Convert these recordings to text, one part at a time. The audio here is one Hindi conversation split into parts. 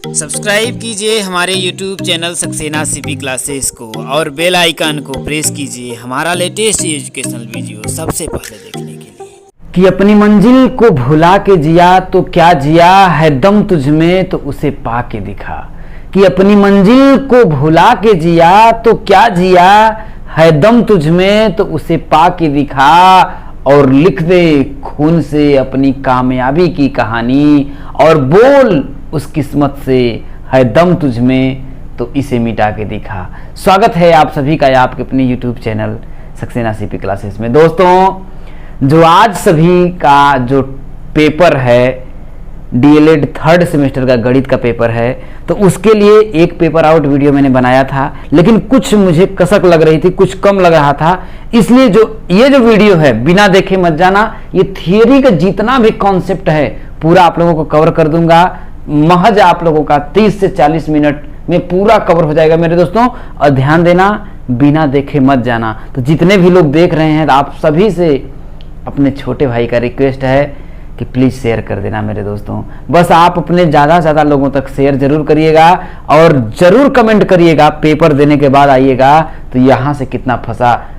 सब्सक्राइब कीजिए हमारे YouTube channel Saxena CP classes को और बेल आइकन को प्रेस कीजिए हमारा लेटेस्ट एजुकेशनल वीडियो सबसे पहले देखने के लिए। कि अपनी मंजिल को भुला के जिया तो क्या जिया है दम तुझ में तो उसे पा के दिखा। कि अपनी मंजिल को भुला के जिया तो क्या जिया है दम तुझ में तो उसे पा के दिखा। और लिख दे खून से अपनी कामयाबी की कहानी और बोल उस किस्मत से है दम तुझ में तो इसे मिटा के दिखा। स्वागत है आप सभी का आपके अपने YouTube channel Saxena CP classes में। दोस्तों, जो आज सभी का जो पेपर है डीएलएड थर्ड सेमेस्टर का गणित का पेपर है, तो उसके लिए एक पेपर आउट वीडियो मैंने बनाया था, लेकिन कुछ मुझे कसक लग रही थी, कुछ कम लग रहा था, इसलिए ये जो वीडियो है बिना देखे मत जाना। ये थियरी का जितना भी कॉन्सेप्ट है पूरा आप लोगों को कवर कर दूंगा। महज आप लोगों का 30 से 40 मिनट में पूरा कवर हो जाएगा मेरे दोस्तों। और ध्यान देना, बिना देखे मत जाना। तो जितने भी लोग देख रहे हैं, आप सभी से अपने छोटे भाई का रिक्वेस्ट है कि प्लीज शेयर कर देना मेरे दोस्तों। बस आप अपने ज़्यादा से ज़्यादा लोगों तक शेयर जरूर करिएगा और जरूर कमेंट करिएगा। पेपर देने के बाद आइएगा तो यहाँ से कितना फंसा,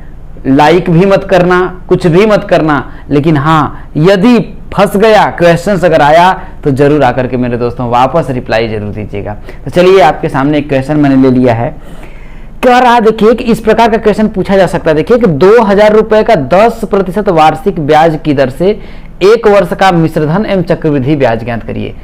लाइक भी मत करना, कुछ भी मत करना, लेकिन हाँ यदि फंस गया क्वेश्चंस अगर आया तो जरूर आकर के मेरे दोस्तों वापस रिप्लाई जरूर दीजिएगा। तो चलिए, आपके सामने एक क्वेश्चन मैंने ले लिया है। कह रहा देखिए कि इस प्रकार का क्वेश्चन पूछा जा सकता है। देखिए कि 2000 रुपए का 10% वार्षिक ब्याज की दर से 1 वर्ष का मिश्रधन एवं चक्रवृद्धि ब्याज ज्ञात करिए।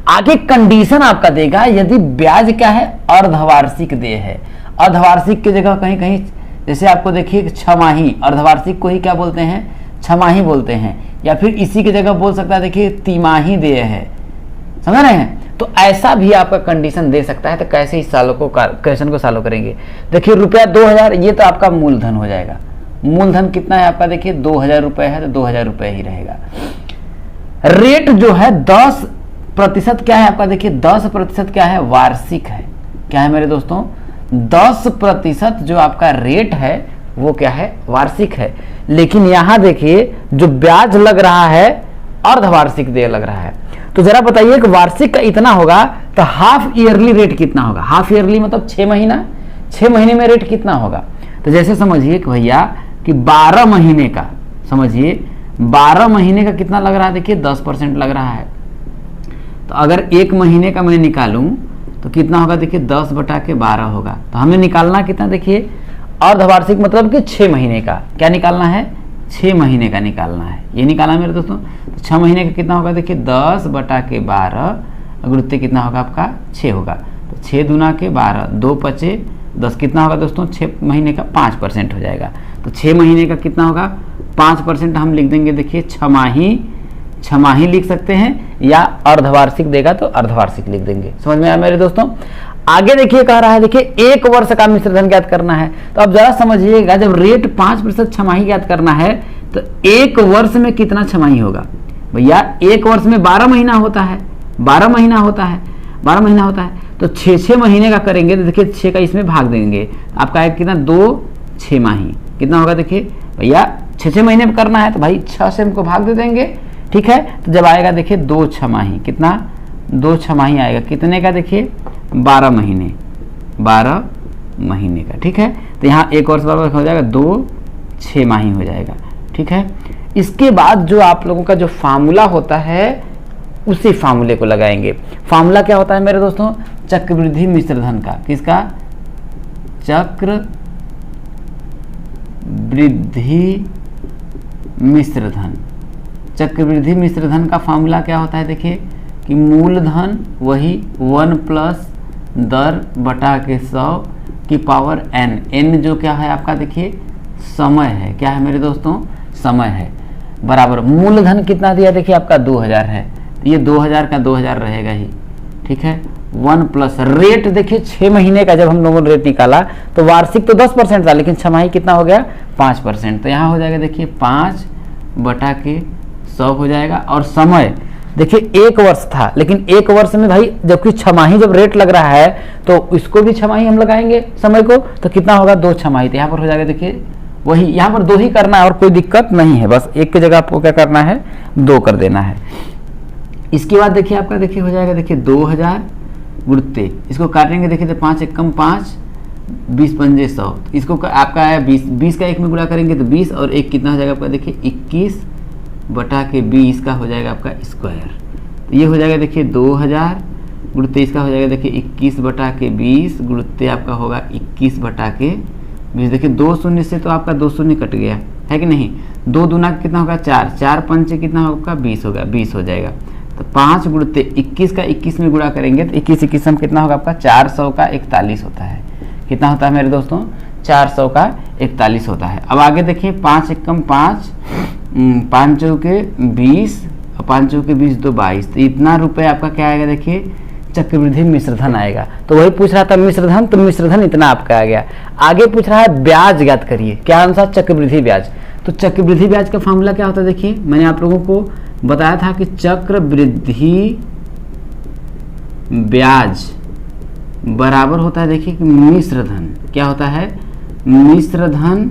आगे कंडीशन आपका देगा यदि ब्याज क्या है, अर्धवार्षिक देय है। अर्धवार्षिक की जगह कहीं कहीं जैसे आपको देखिए छमाही, अर्धवार्षिक को ही क्या बोलते हैं, छमाही बोलते हैं, या फिर इसी की जगह बोल सकता है देखिए तिमाही देय है। समझ रहे हैं? तो ऐसा भी आपका कंडीशन दे सकता है। तो कैसे इस सालों को क्वेश्चन को सॉल्व करेंगे। देखिए रुपया 2000, ये तो आपका मूलधन हो जाएगा। मूलधन कितना है आपका, देखिए 2000 रुपए है तो 2000 रुपए ही रहेगा। रेट जो है 10% क्या है आपका, देखिए 10% क्या है, वार्षिक है। क्या है मेरे दोस्तों, 10% जो आपका रेट है वो क्या है, वार्षिक है। लेकिन यहां देखिए जो ब्याज लग रहा है अर्धवार्षिक देय लग रहा है। तो जरा बताइए कि वार्षिक का इतना होगा तो हाफ ईयरली रेट कितना होगा। हाफ ईयरली मतलब 6 महीना, 6 महीने में रेट कितना होगा। तो जैसे समझिए कि भैया कि 12 महीने का, समझिए 12 महीने का कितना लग रहा है, देखिए 10% लग रहा है। तो अगर 1 महीने का मैं निकालूं तो कितना होगा, देखिए 10/12 होगा। तो हमें निकालना कितना, देखिए अर्धवार्षिक मतलब कि 6 महीने का क्या निकालना है, 6 महीने का निकालना है। ये निकालना मेरे दोस्तों। तो 6 महीने का कितना होगा, देखिए 10/12 गुणित कितना होगा आपका 6 होगा। तो 6 दूना के 12, 2 पचे 10, कितना होगा दोस्तों 6 महीने का 5% हो जाएगा। तो 6 महीने का कितना होगा 5% हम लिख देंगे, देखिए छमाही लिख सकते हैं, या अर्धवार्षिक देगा तो अर्धवार्षिक लिख देंगे। समझ में आया मेरे दोस्तों। आगे देखिए कह रहा है, देखिए 1 वर्ष का मिश्रधन ज्ञात करना है। तो अब जरा समझिएगा, जब रेट 5% छमाही ज्ञात करना है तो 1 वर्ष में कितना छमाही होगा भैया। 1 वर्ष में 12 महीना होता है, 12 महीना होता है, 12 महीना होता है। तो 6 महीने का करेंगे तो देखिए 6 का इसमें भाग देंगे, आपका है कितना 2 छमाही कितना होगा, देखिए भैया 6 महीने में करना है तो भाई 6 से हमको भाग दे देंगे। ठीक है, तो जब आएगा देखिए 2 छमाही, कितना 2 छमाही आएगा, कितने का, देखिए 12 महीने, 12 महीने का। ठीक है, तो यहाँ 1 वर्ष बराबर हो जाएगा 2 छमाही हो जाएगा। ठीक है, इसके बाद जो आप लोगों का जो फार्मूला होता है उसी फार्मूले को लगाएंगे। फार्मूला क्या होता है मेरे दोस्तों, चक्रवृद्धि मिश्रधन का। किसका, चक्रवृद्धि मिश्रधन। चक्रवृद्धि मिश्रधन का फार्मूला क्या होता है, देखिए कि मूलधन वही 1 प्लस दर बटा के 100 की पावर n। n जो क्या है आपका, देखिए समय है। क्या है मेरे दोस्तों, समय है, बराबर मूलधन कितना दिया, देखिए आपका 2000 है, तो ये 2000 का 2000 रहेगा ही। ठीक है, 1 प्लस रेट, देखिए 6 महीने का जब हम लोगों ने रेट निकाला तो वार्षिक तो 10% था, लेकिन छमाही कितना हो गया 5%। तो यहाँ हो जाएगा देखिए 5/100 हो जाएगा। और समय देखिए 1 वर्ष था, लेकिन 1 वर्ष में भाई जबकि छमाही जब रेट लग रहा है तो इसको भी छमाही हम लगाएंगे समय को, तो कितना होगा 2 छमाही। तो यहाँ पर हो जाएगा देखिए वही, यहाँ पर 2 ही करना है और कोई दिक्कत नहीं है, बस 1 की जगह आपको क्या करना है 2 कर देना है। इसके बाद देखिए आपका देखिए हो जाएगा, देखिए 2000 गुणते, इसको काटेंगे देखिए तो 5 एकम 5, 20 पंजे 100, इसको आपका है 20 का 1 में गुणा करेंगे तो 20 और 1 कितना हो जाएगा आपका देखिए 21 बटा के 20 का हो जाएगा आपका स्क्वायर। तो ये हो जाएगा देखिए 2000 गुणते इसका हो जाएगा देखिए 21 बटा के 20 गुणते आपका होगा 21 बटा के 20। देखिए 2 शून्य से तो आपका 2 शून्य कट गया है कि नहीं, 2 दूना कितना होगा 4, 4 पंचे कितना होगा 20 होगा, 20 हो जाएगा। तो 5 गुणते 21 का 21 में गुणा करेंगे तो 21 में कितना होगा आपका 400 का 41 होता है। कितना होता है मेरे दोस्तों 400 का 41 होता है। अब आगे देखिए 5 एकम 5, 5 चौके 20 और 5 चौके 20 2 22, तो इतना रुपए आपका क्या आएगा देखिए चक्रवृद्धि मिश्रधन आएगा। तो वही पूछ रहा था मिश्रधन, तो मिश्रधन इतना आपका आ गया। आगे पूछ रहा है ब्याज ज्ञात करिए, क्या आंसर चक्रवृद्धि ब्याज। तो चक्रवृद्धि ब्याज का फॉर्मूला क्या होता है देखिए, मैंने आप लोगों को बताया था कि चक्रवृद्धि ब्याज बराबर होता है देखिए कि मिश्रधन, क्या होता है मिश्रधन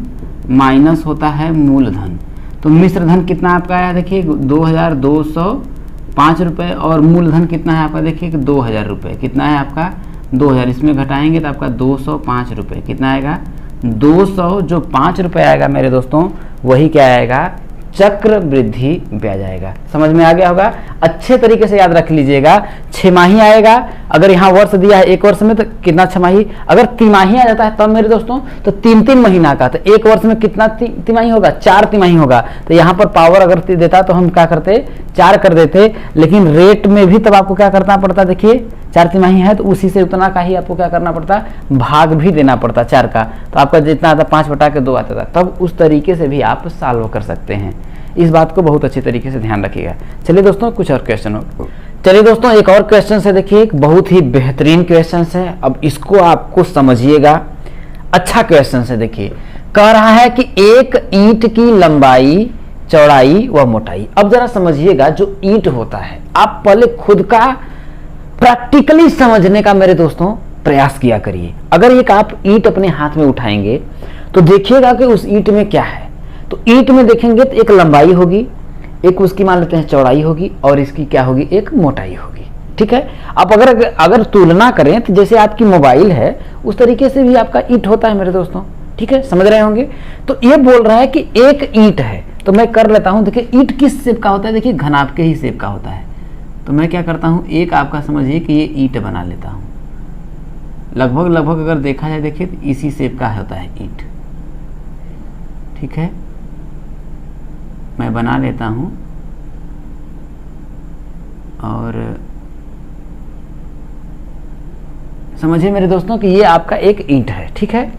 माइनस होता है मूलधन। तो मिश्रधन कितना आपका आया देखिए 2205 रुपये और मूलधन कितना है आपका देखिए कि 2000 रुपये। कितना है आपका 2000, इसमें घटाएंगे तो आपका 205 रुपये। कितना आएगा 200 जो 5 रुपये आएगा मेरे दोस्तों वही क्या आएगा चक्रवृद्धि ब्याज आएगा। समझ में आ गया होगा, अच्छे तरीके से याद रख लीजिएगा। छमाही आएगा, अगर यहाँ वर्ष दिया है एक वर्ष में तो कितना छमाही, अगर तिमाही आ जाता है तब मेरे दोस्तों तो 3-3 महीना का, तो एक वर्ष में कितना तिमाही होगा 4 तिमाही होगा। तो यहाँ पर पावर अगर देता तो हम क्या करते 4 कर देते, लेकिन रेट में भी तब आपको क्या करना पड़ता देखिए 4 तिमाही है तो उसी से उतना का ही आपको क्या करना पड़ता भाग भी देना पड़ता 4 का। तो आपका जितना आता 5 बटा के 2 आता था, तब उस तरीके से भी आप सॉल्व कर सकते हैं। इस बात को बहुत अच्छी तरीके से ध्यान रखिएगा। चलिए दोस्तों कुछ और क्वेश्चन हो, चलिए दोस्तों एक और क्वेश्चन से देखिए, एक बहुत ही बेहतरीन क्वेश्चन है। अब इसको आपको समझिएगा, अच्छा क्वेश्चन है। देखिए कह रहा है कि एक ईंट की लंबाई चौड़ाई व मोटाई। अब जरा समझिएगा, जो ईंट होता है आप पहले खुद का प्रैक्टिकली समझने का मेरे दोस्तों प्रयास किया करिए। अगर एक आप ईंट अपने हाथ में उठाएंगे तो देखिएगा कि उस ईंट में क्या है। तो ईंट में देखेंगे तो एक लंबाई होगी, एक उसकी मान लेते हैं चौड़ाई होगी और इसकी क्या होगी एक मोटाई होगी। ठीक है, आप अगर तुलना करें तो जैसे आपकी मोबाइल है उस तरीके से भी आपका ईंट होता है मेरे दोस्तों। ठीक है, समझ रहे होंगे। तो ये बोल रहा है कि एक ईंट है, तो मैं कर लेता हूं। देखिए ईंट किस शेप का होता है, देखिए घनाभ के ही शेप का होता है। तो मैं क्या करता हूं, एक आपका समझिए कि ये ईंट बना लेता हूं। लगभग अगर देखा जाए देखिए तो इसी शेप का होता है ईंट। ठीक है, मैं बना लेता हूं और समझिए मेरे दोस्तों कि ये आपका एक ईंट है। ठीक है,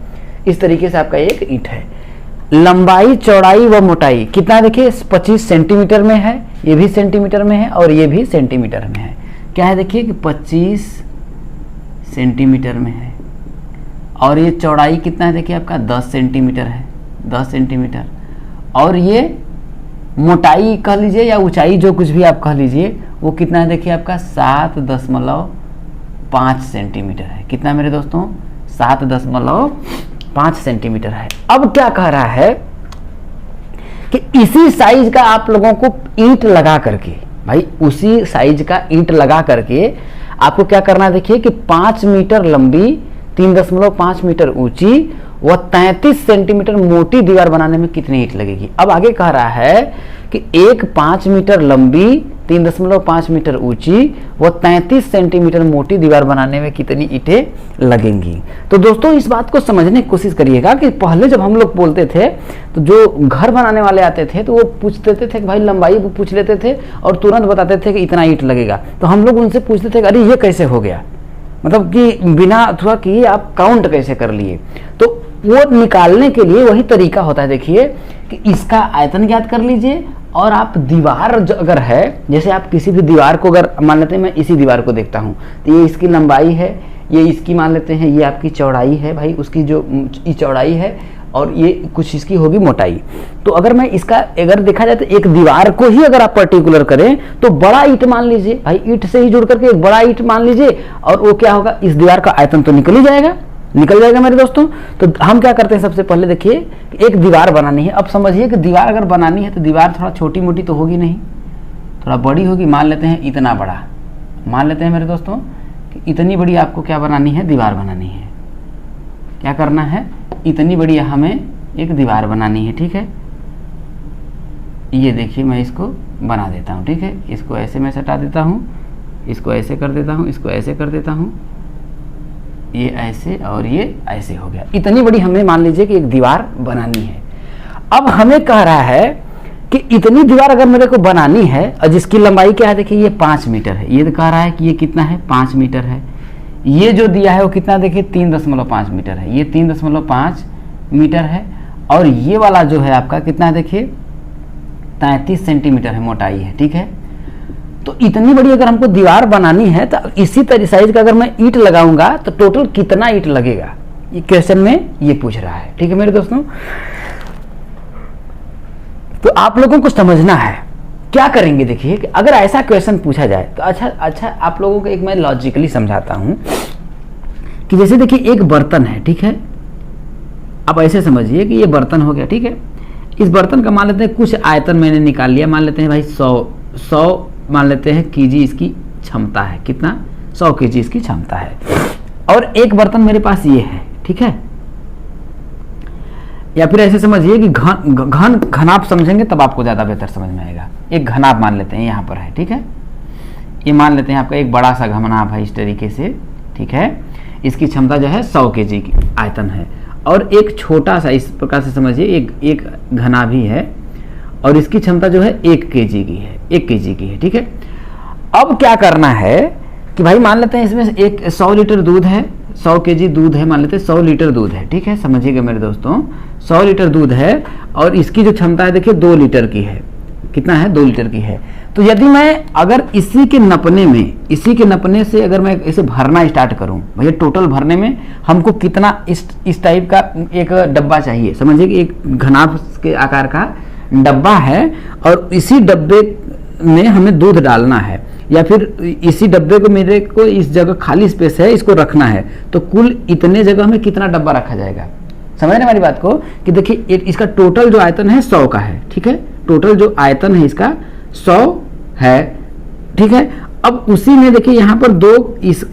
इस तरीके से आपका एक ईंट है। लंबाई चौड़ाई व मोटाई कितना देखिए 25 सेंटीमीटर में है, ये भी सेंटीमीटर में है और ये भी सेंटीमीटर में है। क्या है देखिए कि 25 सेंटीमीटर में है और ये चौड़ाई कितना है देखिए आपका 10 सेंटीमीटर है, 10 सेंटीमीटर। और ये मोटाई कह लीजिए या ऊंचाई जो कुछ भी आप कह लीजिए वो कितना है देखिए आपका 7.5 सेंटीमीटर है। कितना मेरे दोस्तों 7.5 सेंटीमीटर है। अब क्या कह रहा है कि इसी साइज का आप लोगों को ईंट लगा करके, भाई उसी साइज का ईंट लगा करके आपको क्या करना है देखिए कि 5 मीटर लंबी 3.5 मीटर ऊंची व 33 सेंटीमीटर मोटी दीवार बनाने में कितनी ईंट लगेगी। अब आगे कह रहा है कि एक 5 मीटर लंबी 3.5 मीटर ऊंची व 33 सेंटीमीटर मोटी दीवार बनाने में कितनी ईंटें लगेंगी। तो दोस्तों इस बात को समझने की कोशिश करिएगा कि पहले जब हम लोग बोलते थे तो जो घर बनाने वाले आते थे तो वो पूछ लेते थे कि भाई लंबाई पूछ लेते थे और तुरंत बताते थे कि इतना ईंट लगेगा। तो हम लोग उनसे पूछते थे कि अरे ये कैसे हो गया, मतलब कि बिना अथवा किए आप काउंट कैसे कर लिए। तो वो निकालने के लिए वही तरीका होता है देखिए कि इसका आयतन ज्ञात कर लीजिए और आप दीवार अगर है, जैसे आप किसी भी दीवार को अगर मान लेते हैं, मैं इसी दीवार को देखता हूँ तो ये इसकी लंबाई है, ये इसकी मान लेते हैं ये आपकी चौड़ाई है, भाई उसकी जो चौड़ाई है और ये कुछ इसकी होगी मोटाई। तो अगर मैं इसका अगर देखा जाए तो एक दीवार को ही अगर आप पर्टिकुलर करें तो बड़ा ईंट मान लीजिए, भाई ईंट से ही जुड़ करके एक बड़ा ईंट मान लीजिए और वो क्या होगा इस दीवार का आयतन तो निकल जाएगा मेरे दोस्तों। तो हम क्या करते हैं सबसे पहले देखिए एक दीवार बनानी है। अब समझिए कि दीवार अगर बनानी है तो दीवार थोड़ा छोटी मोटी तो होगी नहीं, थोड़ा बड़ी होगी। मान लेते हैं इतना बड़ा, मान लेते हैं मेरे दोस्तों कि इतनी बड़ी आपको क्या बनानी है, दीवार बनानी है। क्या करना है, इतनी बड़ी हमें एक दीवार बनानी है, ठीक है। ये देखिए मैं इसको बना देता हूँ, ठीक है। इसको ऐसे मैं सटा देता हूँ, इसको ऐसे कर देता हूँ, इसको ऐसे कर देता हूँ, ये ऐसे और ये ऐसे हो गया। इतनी बड़ी हमें मान लीजिए कि एक दीवार बनानी है। अब हमें कह रहा है कि इतनी दीवार अगर मेरे को बनानी है और जिसकी लंबाई क्या है, देखिए ये 5 मीटर है। ये कह रहा है कि ये कितना है, 5 मीटर है। ये जो दिया है वो कितना, देखिए 3.5 मीटर है। ये 3.5 मीटर है। और ये वाला जो है आपका कितना है, देखिए 33 सेंटीमीटर है, मोटाई है, ठीक है। तो इतनी बड़ी अगर हमको दीवार बनानी है तो इसी तरह साइज का अगर मैं ईंट लगाऊंगा तो टोटल कितना ईंट लगेगा, ये क्वेश्चन में ये पूछ रहा है, ठीक है मेरे दोस्तों। तो आप लोगों को समझना है क्या करेंगे। देखिए कि अगर ऐसा क्वेश्चन पूछा जाए तो अच्छा आप लोगों को एक मैं लॉजिकली समझाता हूं कि जैसे देखिए एक बर्तन है, ठीक है। आप ऐसे समझिए कि ये बर्तन हो गया, ठीक है। इस बर्तन का मान लेते हैं कुछ आयतन मैंने निकाल लिया, मान लेते हैं भाई 100 मान लेते हैं केजी इसकी क्षमता है, कितना, 100 केजी इसकी क्षमता है। और एक बर्तन मेरे पास ये है, ठीक है। या फिर ऐसे समझिए कि घनाप समझेंगे तब आपको ज्यादा बेहतर समझ में आएगा। एक घनाप मान लेते हैं यहाँ पर है, ठीक है। ये मान लेते हैं आपका एक बड़ा सा घनाप है इस तरीके से, ठीक है। इसकी क्षमता जो है 100 केजी की आयतन है। और एक छोटा सा इस प्रकार से समझिए एक घना भी है और इसकी क्षमता जो है 1 केजी की है, 1 केजी की है, ठीक है। अब क्या करना है कि भाई मान लेते हैं इसमें 100 लीटर दूध है, 100 केजी दूध है, मान लेते हैं 100 लीटर दूध है, ठीक है। समझिएगा मेरे दोस्तों, 100 लीटर दूध है और इसकी जो क्षमता है देखिए 2 लीटर की है। कितना है, 2 लीटर की है। तो यदि मैं अगर इसी के नपने से अगर मैं इसे भरना स्टार्ट करूं, भैया टोटल भरने में हमको कितना इस टाइप का एक डब्बा चाहिए। समझिए कि एक घनाभ के आकार का डब्बा है और इसी डब्बे में हमें दूध डालना है, या फिर इसी डब्बे को मेरे को इस जगह खाली स्पेस है इसको रखना है, तो कुल इतने जगह में कितना डब्बा रखा जाएगा। समझ रहे हमारी बात को कि देखिए इसका टोटल जो आयतन है 100 का है, ठीक है। टोटल जो आयतन है इसका 100 है, ठीक है। अब उसी में देखिए यहाँ पर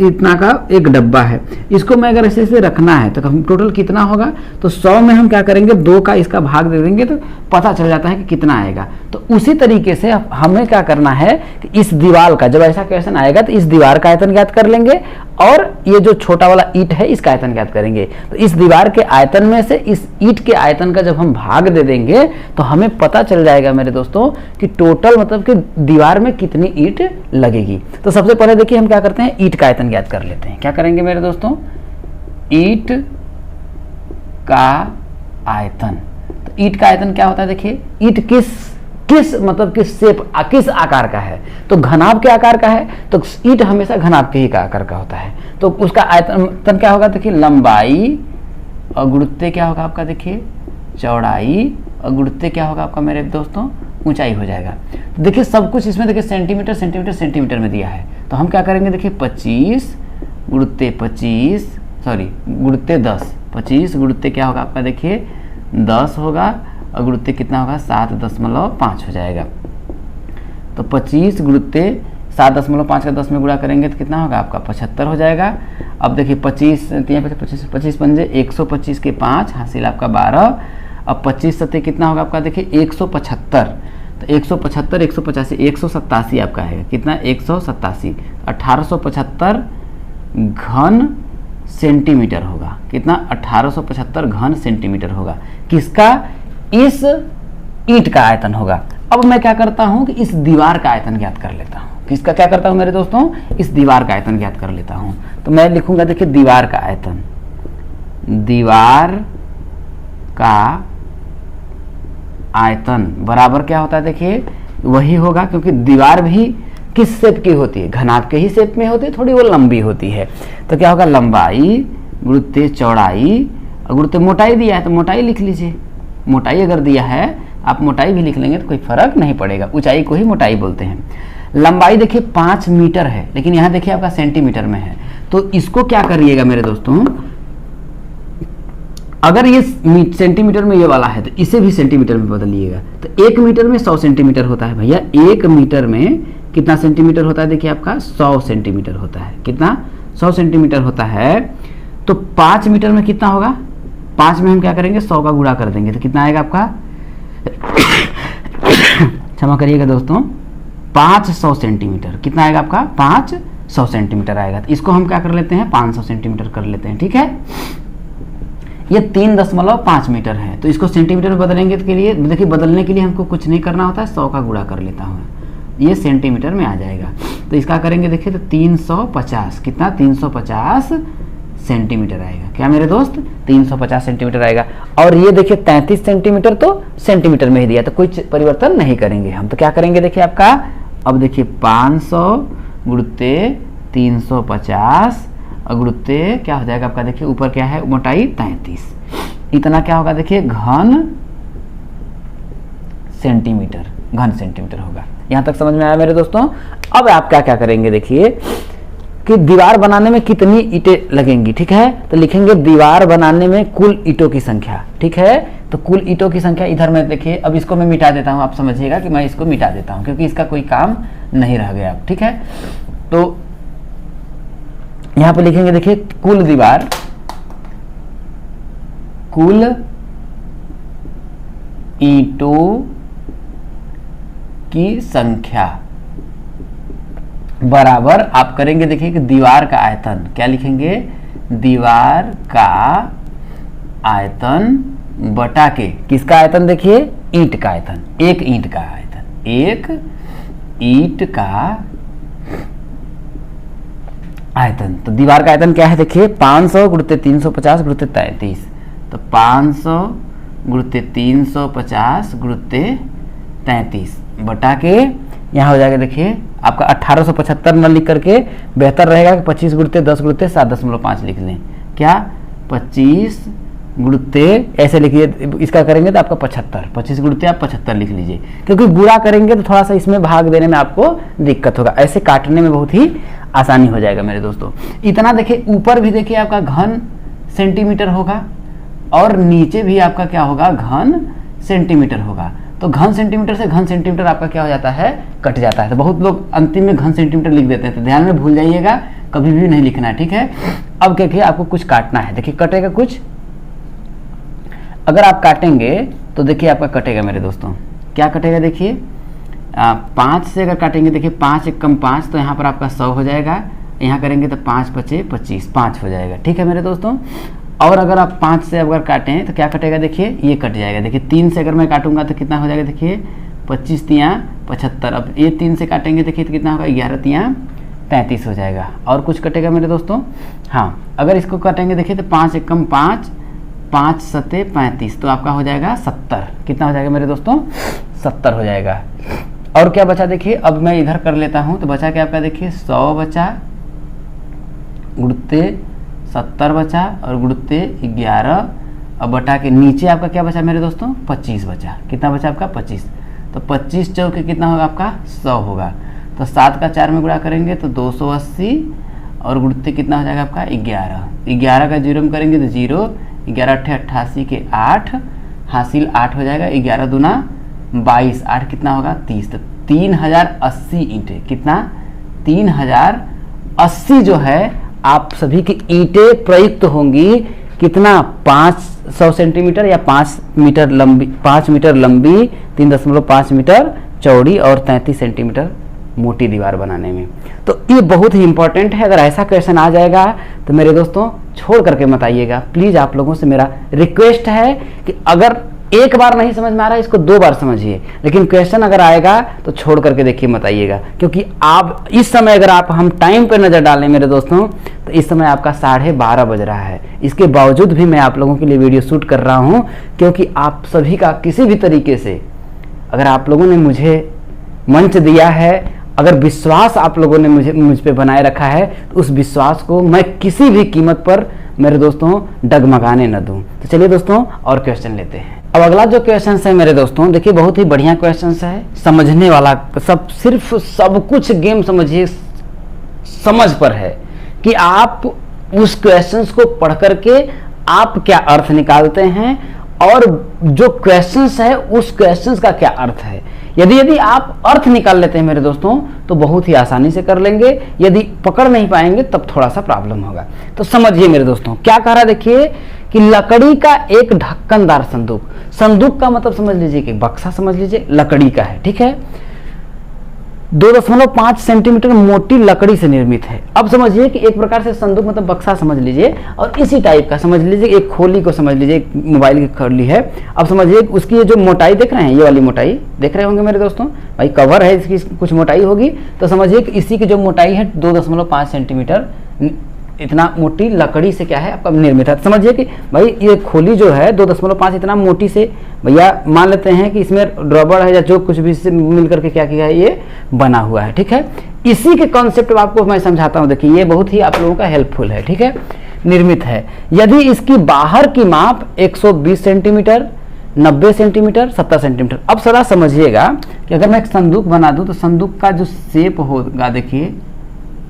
इतना का एक डब्बा है, इसको मैं अगर ऐसे रखना है तो हम टोटल कितना होगा, तो 100 में हम क्या करेंगे 2 का इसका भाग दे देंगे तो पता चल जाता है कि कितना आएगा। तो उसी तरीके से हमें क्या करना है कि इस दीवार का जब ऐसा क्वेश्चन आएगा तो इस दीवार का आयतन ज्ञात कर लेंगे और ये जो छोटा वाला ईंट है इसका आयतन ज्ञात करेंगे। तो इस दीवार के आयतन में से इस ईंट के आयतन का जब हम भाग दे देंगे तो हमें पता चल जाएगा मेरे दोस्तों कि टोटल मतलब कि दीवार में कितनी ईंट लगेगी। तो सबसे पहले देखिए हम क्या करते हैं, ईंट का आयतन ज्ञात कर लेते हैं। क्या करेंगे मेरे दोस्तों, ईंट का आयतन। तो ईंट का आयतन क्या होता है, देखिए ईंट किस मतलब किस शेप किस आकार का है, तो घनाभ के आकार का है, तो ईंट हमेशा घनाभ के ही का आकार का होता है। तो उसका आयतन क्या होगा, देखिए लंबाई और गुणुत्ते क्या होगा आपका, देखिए चौड़ाई और गुणुत्ते क्या होगा आपका मेरे दोस्तों, ऊंचाई हो जाएगा। तो देखिए सब कुछ इसमें देखिए सेंटीमीटर में दिया है। तो हम क्या करेंगे, देखिए 25 गुणुत्ते 25 गुणुत्ते क्या होगा आपका, देखिए 10 होगा और गुणुत्ते कितना होगा 7.5 हो जाएगा। तो 25 गुणुत्ते 7.5 का 10 में गुणा करेंगे तो कितना होगा आपका 75 हो जाएगा। अब देखिए 25 पंजे 125 के 5 हासिल आपका 12। अब 25 सत्ते कितना होगा आपका, देखिए 175। तो 175 185 187 आपका है, कितना 187 1875 घन सेंटीमीटर होगा। कितना 1875 घन सेंटीमीटर होगा, किसका, इस ईंट का आयतन होगा। अब मैं क्या करता हूं कि इस दीवार का आयतन ज्ञात कर लेता हूं। किसका क्या करता हूं मेरे दोस्तों, इस दीवार का आयतन ज्ञात कर लेता हूं। तो मैं लिखूंगा देखिए दीवार का आयतन, दीवार का आयतन बराबर क्या होता है, देखिए वही होगा, क्योंकि दीवार भी किस शेप की होती है, घनाभ के ही शेप में होती है, थोड़ी वो लंबी होती है। तो क्या होगा, लंबाई गुणुत्ते चौड़ाई और गुणुत्ते मोटाई दिया है तो मोटाई लिख लीजिए। मोटाई अगर दिया है आप मोटाई भी लिख लेंगे तो कोई फर्क नहीं पड़ेगा, ऊंचाई को ही मोटाई बोलते हैं। लंबाई देखिए 5 मीटर है, लेकिन यहाँ देखिए आपका सेंटीमीटर में है। तो इसको क्या करिएगा मेरे दोस्तों, अगर ये सेंटीमीटर में ये वाला है तो इसे भी सेंटीमीटर में बदलिएगा। तो 1 मीटर में 100 सेंटीमीटर होता है भैया, 1 मीटर में कितना सेंटीमीटर होता है, देखिए आपका 100 सेंटीमीटर होता है। कितना 100 सेंटीमीटर होता है तो 5 मीटर में कितना होगा, 5 में हम क्या करेंगे 100 का गुणा कर देंगे तो कितना आएगा आपका क्षमा करिएगा दोस्तों 500 सेंटीमीटर, कितना आएगा आपका 500 सेंटीमीटर आएगा। तो इसको हम क्या कर लेते हैं 500 सेंटीमीटर कर लेते हैं, ठीक है। ये 3.5 मीटर है तो इसको सेंटीमीटर में बदलेंगे के लिए देखिए बदलने के लिए हमको कुछ नहीं करना होता है, 100 का गुणा कर लेता हूँ, ये सेंटीमीटर में आ जाएगा। तो इसका करेंगे देखिए तो 350, कितना 350 सेंटीमीटर आएगा, क्या मेरे दोस्त 350 सेंटीमीटर आएगा। और ये देखिए 33 सेंटीमीटर तो सेंटीमीटर में ही दिया तो कोई परिवर्तन नहीं करेंगे हम, तो क्या करेंगे देखिए आपका, अब देखिए 500 गुणते 350 और गुणते क्या हो जाएगा आपका, देखिए ऊपर क्या है मोटाई 33, इतना क्या होगा देखिए घन सेंटीमीटर होगा। यहां तक समझ में आया मेरे दोस्तों। अब आप क्या क्या करेंगे देखिए कि दीवार बनाने में कितनी ईंटें लगेंगी, ठीक है। तो लिखेंगे दीवार बनाने में कुल ईंटों की संख्या, ठीक है। तो कुल ईंटों की संख्या इधर में देखिए, अब इसको मैं मिटा देता हूं, आप समझिएगा कि मैं इसको मिटा देता हूं क्योंकि इसका कोई काम नहीं रह गया, ठीक है। तो यहां पे लिखेंगे देखिए कुल दीवार, कुल ईंटों की संख्या बराबर आप करेंगे देखिए कि दीवार का आयतन, क्या लिखेंगे दीवार का आयतन बटा के किसका आयतन, देखिए ईंट का आयतन, एक ईंट का आयतन, एक ईंट का आयतन। तो दीवार का आयतन क्या है देखिए 500 गुणित 350 गुणित 33, तो 500 गुणित 350 गुणित 33 बटा के यहाँ हो जाएगा देखिए आपका 1875 न लिख करके बेहतर रहेगा कि 25 गुणित 10 गुणित 7.5 लिख लें, क्या 25 गुणित ऐसे लिखिए, इसका करेंगे तो आपका 75, 25 गुणित आप 75 लिख लीजिए क्योंकि गुणा करेंगे तो थोड़ा सा इसमें भाग देने में आपको दिक्कत होगा, ऐसे काटने में बहुत ही आसानी हो जाएगा मेरे दोस्तों। इतना देखिए ऊपर भी देखिए आपका घन सेंटीमीटर होगा और नीचे भी आपका क्या होगा घन सेंटीमीटर होगा। तो घन सेंटीमीटर से घन सेंटीमीटर आपका क्या हो जाता है कट जाता है। तो बहुत लोग अंतिम में घन सेंटीमीटर लिख देते हैं, तो ध्यान में भूल जाइएगा, कभी भी नहीं लिखना है, ठीक है। अब क्या किया आपको कुछ काटना है, देखिए कटेगा कुछ, अगर आप काटेंगे तो देखिए आपका कटेगा मेरे दोस्तों, क्या कटेगा देखिए 5 से अगर काटेंगे देखिए 5 एक कम 5 तो यहाँ पर आपका 100 हो जाएगा, यहाँ करेंगे तो 5 पचे 25 5 हो जाएगा, ठीक है मेरे दोस्तों। और अगर आप 5 से अगर काटें तो क्या कटेगा देखिए ये कट जाएगा, देखिए 3 से अगर मैं काटूंगा तो कितना हो जाएगा देखिए 25 तियाँ 75, अब ये 3 से काटेंगे देखिए तो कितना होगा 11 तियाँ 33 हो जाएगा। और कुछ कटेगा मेरे दोस्तों, हाँ अगर इसको काटेंगे देखिए तो 5 एक कम 5 5 सते 35 तो आपका हो जाएगा 70, कितना हो जाएगा मेरे दोस्तों 70 हो जाएगा। और क्या बचा देखिए, अब मैं इधर कर लेता हूँ तो बचा क्या आपका देखिए 100 बचा गुणते 70 बचा और गुणते 11 और बटा के नीचे आपका क्या बचा मेरे दोस्तों 25 बचा, कितना बचा आपका 25, तो 25 चौके कितना होगा आपका 100 होगा। तो 7 का 4 में गुणा करेंगे तो 280 और गुणते कितना हो जाएगा आपका 11 का 0 में करेंगे तो 0, 11 अट्ठे 88 के 8 हासिल 8 हो जाएगा, 11 दूना 22 8 कितना होगा 30, तो 3080 ईंटें, कितना 3080 जो है आप सभी की ईंटें प्रयुक्त होंगी, कितना 500 सेंटीमीटर या 5 मीटर लंबी 3.5 मीटर चौड़ी और 33 सेंटीमीटर मोटी दीवार बनाने में। तो ये बहुत ही इंपॉर्टेंट है, अगर ऐसा क्वेश्चन आ जाएगा तो मेरे दोस्तों छोड़ करके मत आइएगा, प्लीज आप लोगों से मेरा रिक्वेस्ट है कि अगर एक बार नहीं समझ में आ रहा है इसको 2 बार समझिए, लेकिन क्वेश्चन अगर आएगा तो छोड़ करके देखिए मत आइएगा, क्योंकि आप इस समय अगर आप हम टाइम पर नजर डालें मेरे दोस्तों तो इस समय आपका 12:30 बज रहा है, इसके बावजूद भी मैं आप लोगों के लिए वीडियो शूट कर रहा हूं क्योंकि आप सभी का किसी भी तरीके से अगर आप लोगों ने मुझे मंच दिया है, अगर विश्वास आप लोगों ने मुझ पे बनाए रखा है तो उस विश्वास को मैं किसी भी कीमत पर मेरे दोस्तों डगमगाने न दूं। तो चलिए दोस्तों और क्वेश्चन लेते हैं। अब अगला जो क्वेश्चन है मेरे दोस्तों देखिए बहुत ही बढ़िया क्वेश्चन है, समझने वाला, सब कुछ गेम समझिए समझ पर है कि आप उस क्वेश्चंस को पढ़ करके आप क्या अर्थ निकालते हैं और जो क्वेश्चंस है उस क्वेश्चंस का क्या अर्थ है, यदि आप अर्थ निकाल लेते हैं मेरे दोस्तों तो बहुत ही आसानी से कर लेंगे, यदि पकड़ नहीं पाएंगे तब थोड़ा सा प्रॉब्लम होगा। तो समझिए मेरे दोस्तों क्या कह रहा है, देखिए कि लकड़ी का एक ढक्कनदार संदूक, संदूक का मतलब समझ लीजिए कि बक्सा समझ लीजिए, लकड़ी का है, ठीक है, 2.5 सेंटीमीटर मोटी लकड़ी से निर्मित है। अब समझिए कि एक प्रकार से संदूक मतलब बक्सा समझ लीजिए, और इसी टाइप का समझ लीजिए एक खोली को समझ लीजिए, एक मोबाइल की खोली है। अब समझिए उसकी ये जो मोटाई देख रहे हैं, ये वाली मोटाई देख रहे होंगे मेरे दोस्तों, भाई कवर है इसकी कुछ मोटाई होगी, तो समझिए कि इसी की जो मोटाई है 2.5 सेंटीमीटर, इतना मोटी लकड़ी से क्या है आपका निर्मित है। समझिए कि भाई ये खोली जो है 2.5 इतना मोटी से, भैया मान लेते हैं कि इसमें रबड़ है या जो कुछ भी इससे मिल करके क्या किया है ये बना हुआ है, ठीक है। इसी के कॉन्सेप्ट आपको मैं समझाता हूँ, देखिए ये बहुत ही आप लोगों का हेल्पफुल है, ठीक है, निर्मित है। यदि इसकी बाहर की माप 120 सेंटीमीटर, 90 सेंटीमीटर, 70 सेंटीमीटर। अब सदा समझिएगा कि अगर मैं एक संदूक बना दूं तो संदूक का जो शेप होगा, देखिए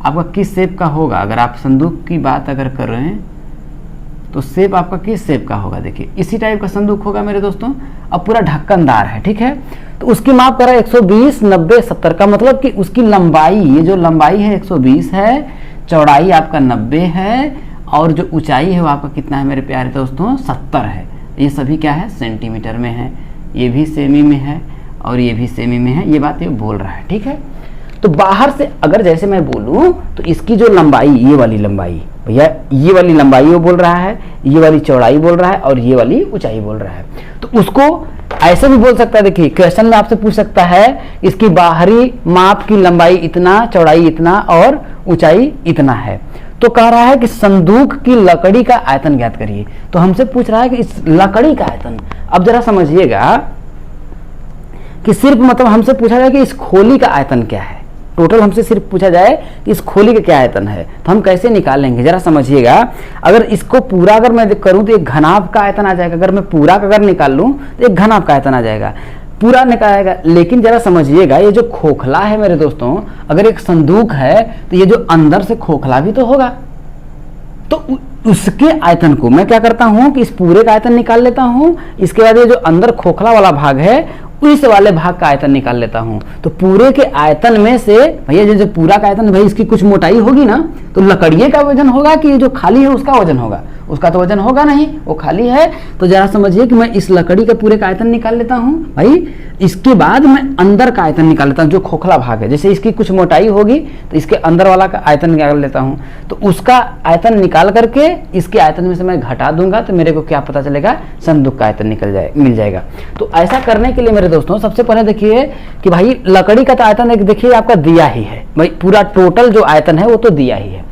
आपका किस शेप का होगा, अगर आप संदूक की बात अगर कर रहे हैं तो शेप आपका किस शेप का होगा, देखिए इसी टाइप का संदूक होगा मेरे दोस्तों। अब पूरा ढक्कनदार है, ठीक है, तो उसकी माप करा 120, 90, 70 का मतलब कि उसकी लंबाई, ये जो लंबाई है 120 है, चौड़ाई आपका 90 है, और जो ऊंचाई है वो आपका कितना है मेरे प्यारे दोस्तों, 70 है। ये सभी क्या है, सेंटीमीटर में है, ये भी सेमी में है और ये भी सेमी में है, ये बात ये बोल रहा है, ठीक है। तो बाहर से अगर जैसे मैं बोलूं तो इसकी जो लंबाई, ये वाली लंबाई, भैया ये वाली लंबाई वो बोल रहा है, ये वाली चौड़ाई बोल रहा है और ये वाली ऊंचाई बोल रहा है। तो उसको ऐसे भी बोल सकता है, देखिए क्वेश्चन में आपसे पूछ सकता है इसकी बाहरी माप की लंबाई इतना, चौड़ाई इतना और ऊंचाई इतना है। तो कह रहा है कि संदूक की लकड़ी का आयतन ज्ञात करिए। तो हमसे पूछ रहा है कि इस लकड़ी का आयतन, अब जरा समझिएगा कि सिर्फ मतलब हमसे पूछा जाए कि इस खोली का आयतन क्या है, टोटल हमसे सिर्फ पूछा जाए कि इस खोली का क्या आयतन है, तो हम कैसे निकालेंगे जरा समझिएगा। अगर इसको पूरा अगर मैं करूं तो एक घनाभ का आयतन आ जाएगा, अगर मैं पूरा अगर निकाल लूं तो एक घनाभ का आयतन आ जाएगा, पूरा निकालेगा। लेकिन जरा समझिएगा ये जो खोखला है मेरे दोस्तों, अगर एक संदूक है तो ये जो अंदर से खोखला भी तो होगा, तो उसके आयतन को मैं क्या करता हूं कि इस पूरे का आयतन निकाल लेता हूं, इसके बाद ये जो अंदर खोखला वाला भाग है इस वाले भाग का आयतन निकाल लेता हूं। तो पूरे के आयतन में से भैया जो पूरा का आयतन, भाई इसकी कुछ मोटाई होगी ना, तो लकड़िए का वजन होगा कि जो खाली है उसका वजन होगा, उसका तो वजन होगा नहीं, वो खाली है। तो जरा समझिए कि मैं इस लकड़ी के पूरे का आयतन निकाल लेता हूं भाई, इसके बाद मैं अंदर का आयतन निकाल लेता हूं, जो खोखला भाग है, जैसे इसकी कुछ मोटाई होगी तो इसके अंदर वाला का आयतन निकाल लेता हूं। तो उसका आयतन निकाल करके इसके आयतन में से मैं घटा दूंगा तो मेरे को क्या पता चलेगा, संदूक का आयतन मिल जाएगा। तो ऐसा करने के लिए मेरे दोस्तों सबसे पहले देखिए कि भाई लकड़ी का तो आयतन एक देखिए आपका दिया ही है, भाई पूरा टोटल जो आयतन है वो तो दिया ही है।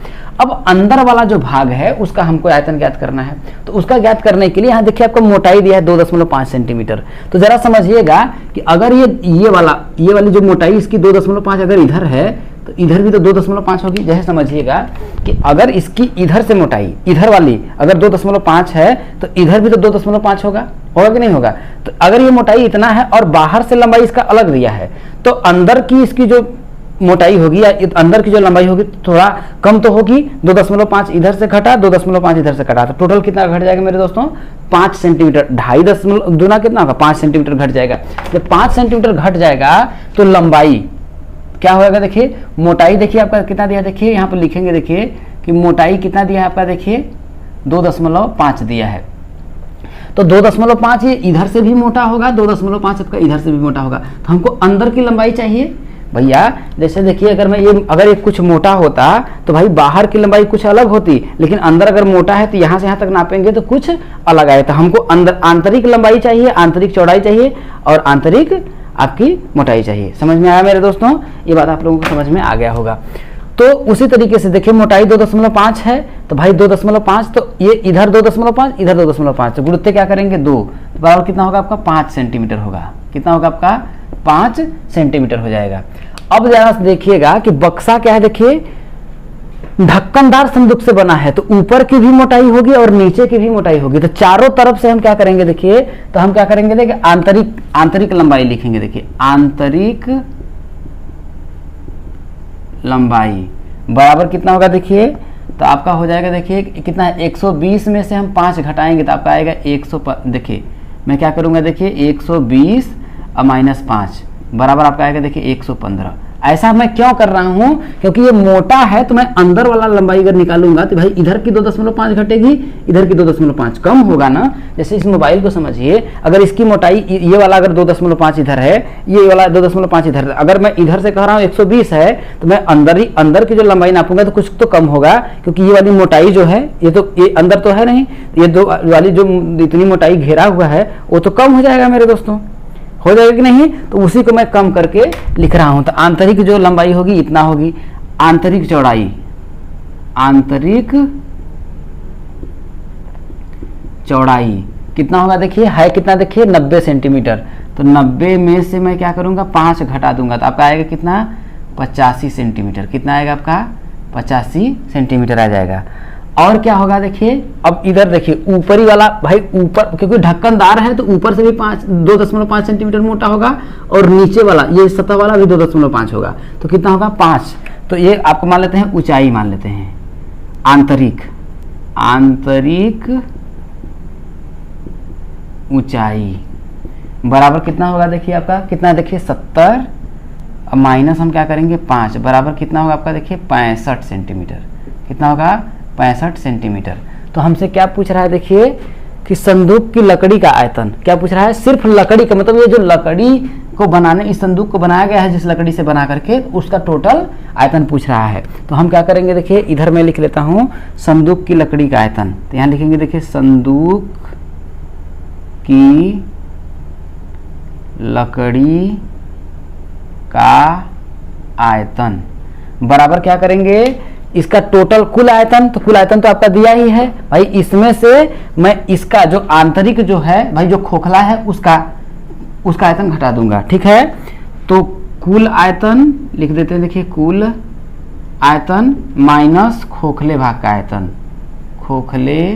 अब अंदर वाला जो भाग है उसका हमको आयतन ज्ञात करना है। तो उसका ज्ञात करने के लिए यहाँ देखिए आपको मोटाई दिया है 2.5 सेंटीमीटर। तो जरा समझिएगा कि अगर ये वाली जो मोटाई इसकी 2.5 अगर इधर है तो इधर भी तो 2.5 होगी। जैसे समझिएगा कि अगर इसकी इधर से मोटाई, इधर वाली अगर 2.5 है तो इधर भी तो 2.5 होगा कि नहीं होगा। तो अगर ये मोटाई इतना है और बाहर से लंबाई इसका अलग दिया है, तो अंदर की इसकी जो मोटाई होगी या अंदर की जो लंबाई होगी थोड़ा कम तो होगी। 2.5 इधर से घटा, 2.5 इधर से घटा, तो टोटल कितना घट जाएगा मेरे दोस्तों, 5 सेंटीमीटर। 2.5 दूना कितना होगा, 5 सेंटीमीटर घट जाएगा। जब 5 सेंटीमीटर घट जाएगा तो लंबाई क्या होगा, देखिए मोटाई देखिए आपका कितना दिया, देखिए यहाँ पर लिखेंगे, देखिए कि मोटाई कितना दिया है आपका, देखिए 2.5 दिया है। तो 2.5 ये इधर से भी मोटा होगा, 2.5 आपका इधर से भी मोटा होगा। तो हमको अंदर की लंबाई चाहिए भैया। जैसे देखिए अगर ये कुछ मोटा होता तो भाई बाहर की लंबाई कुछ अलग होती, लेकिन अंदर अगर मोटा है तो यहाँ से यहाँ तक नापेंगे तो कुछ अलग आए। तो हमको अंदर आंतरिक लंबाई चाहिए, आंतरिक चौड़ाई चाहिए और आंतरिक आपकी मोटाई चाहिए। समझ में आया मेरे दोस्तों, ये बात आप लोगों को समझ में आ गया होगा। तो उसी तरीके से देखिए मोटाई 2.5 है तो भाई 2.5, तो ये इधर 2.5 इधर 2.5, तो गुणित क्या करेंगे 2, बराबर कितना होगा आपका 5 सेंटीमीटर होगा। कितना होगा आपका 5 सेंटीमीटर हो जाएगा। अब जरा देखिएगा कि बक्सा क्या है, देखिए ढक्कनदार संदूक से बना है तो ऊपर की भी मोटाई होगी और नीचे की भी मोटाई होगी। तो चारों तरफ से हम क्या करेंगे, देखिए तो हम क्या करेंगे, देखिए आंतरिक लंबाई लिखेंगे। देखिए आंतरिक लंबाई बराबर कितना होगा, देखिए तो आपका हो जाएगा, देखिए कितना है 120 में से हम 5 घटाएंगे तो आपका आएगा 100। देखिए मैं क्या करूंगा, देखिए 120 और -5 बराबर आपका आएगा देखिए 115। ऐसा मैं क्यों कर रहा हूं, क्योंकि ये मोटा है तो मैं अंदर वाला लंबाई अगर निकालूंगा तो भाई इधर की 2.5 घटेगी, इधर की 2.5 कम होगा ना। जैसे इस मोबाइल को समझिए, अगर इसकी मोटाई ये वाला अगर 2.5 इधर है, ये वाला 2.5 इधर है, अगर मैं इधर से कह रहा हूँ 120 है तो मैं अंदर की जो लंबाई नापूंगा तो कुछ तो कम होगा, क्योंकि ये वाली मोटाई जो है ये अंदर तो है नहीं, ये दो वाली जो इतनी मोटाई घेरा हुआ है वो तो कम हो जाएगा मेरे दोस्तों, हो जाएगा कि नहीं। तो उसी को मैं कम करके लिख रहा हूं। तो आंतरिक जो लंबाई होगी इतना होगी, आंतरिक चौड़ाई, आंतरिक चौड़ाई कितना होगा देखिए, है कितना देखिए 90 सेंटीमीटर। तो 90 में से मैं क्या करूंगा 5 घटा दूंगा तो आपका आएगा कितना 85 सेंटीमीटर। कितना आएगा आपका 85 सेंटीमीटर आ जाएगा। और क्या होगा देखिए, अब इधर देखिए ऊपरी वाला भाई ऊपर, क्योंकि ढक्कनदार है तो ऊपर से भी 2.5 सेंटीमीटर मोटा होगा और नीचे वाला ये सतह वाला भी 2.5 होगा। तो कितना होगा 5। तो ये आपको मान लेते हैं ऊंचाई, मान लेते हैं आंतरिक, आंतरिक ऊंचाई बराबर कितना होगा देखिए आपका कितना देखिए 70, अब माइनस हम क्या करेंगे 5, बराबर कितना होगा आपका देखिए 65 सेंटीमीटर। कितना होगा 65 सेंटीमीटर। तो हमसे क्या पूछ रहा है देखिए कि संदूक की लकड़ी का आयतन, क्या पूछ रहा है सिर्फ लकड़ी का, मतलब ये जो लकड़ी को बनाने, इस संदूक को बनाया गया है जिस लकड़ी से बना करके, उसका टोटल आयतन पूछ रहा है। तो हम क्या करेंगे देखिए, इधर मैं लिख लेता हूं संदूक की लकड़ी का आयतन। तो यहां लिखेंगे देखिए संदूक की लकड़ी का आयतन बराबर क्या करेंगे, इसका टोटल कुल आयतन, तो कुल आयतन तो आपका दिया ही है भाई, इसमें से मैं इसका जो आंतरिक जो है भाई जो खोखला है उसका आयतन घटा दूंगा, ठीक है। तो कुल आयतन लिख देते हैं देखिए, कुल आयतन माइनस खोखले भाग का आयतन, खोखले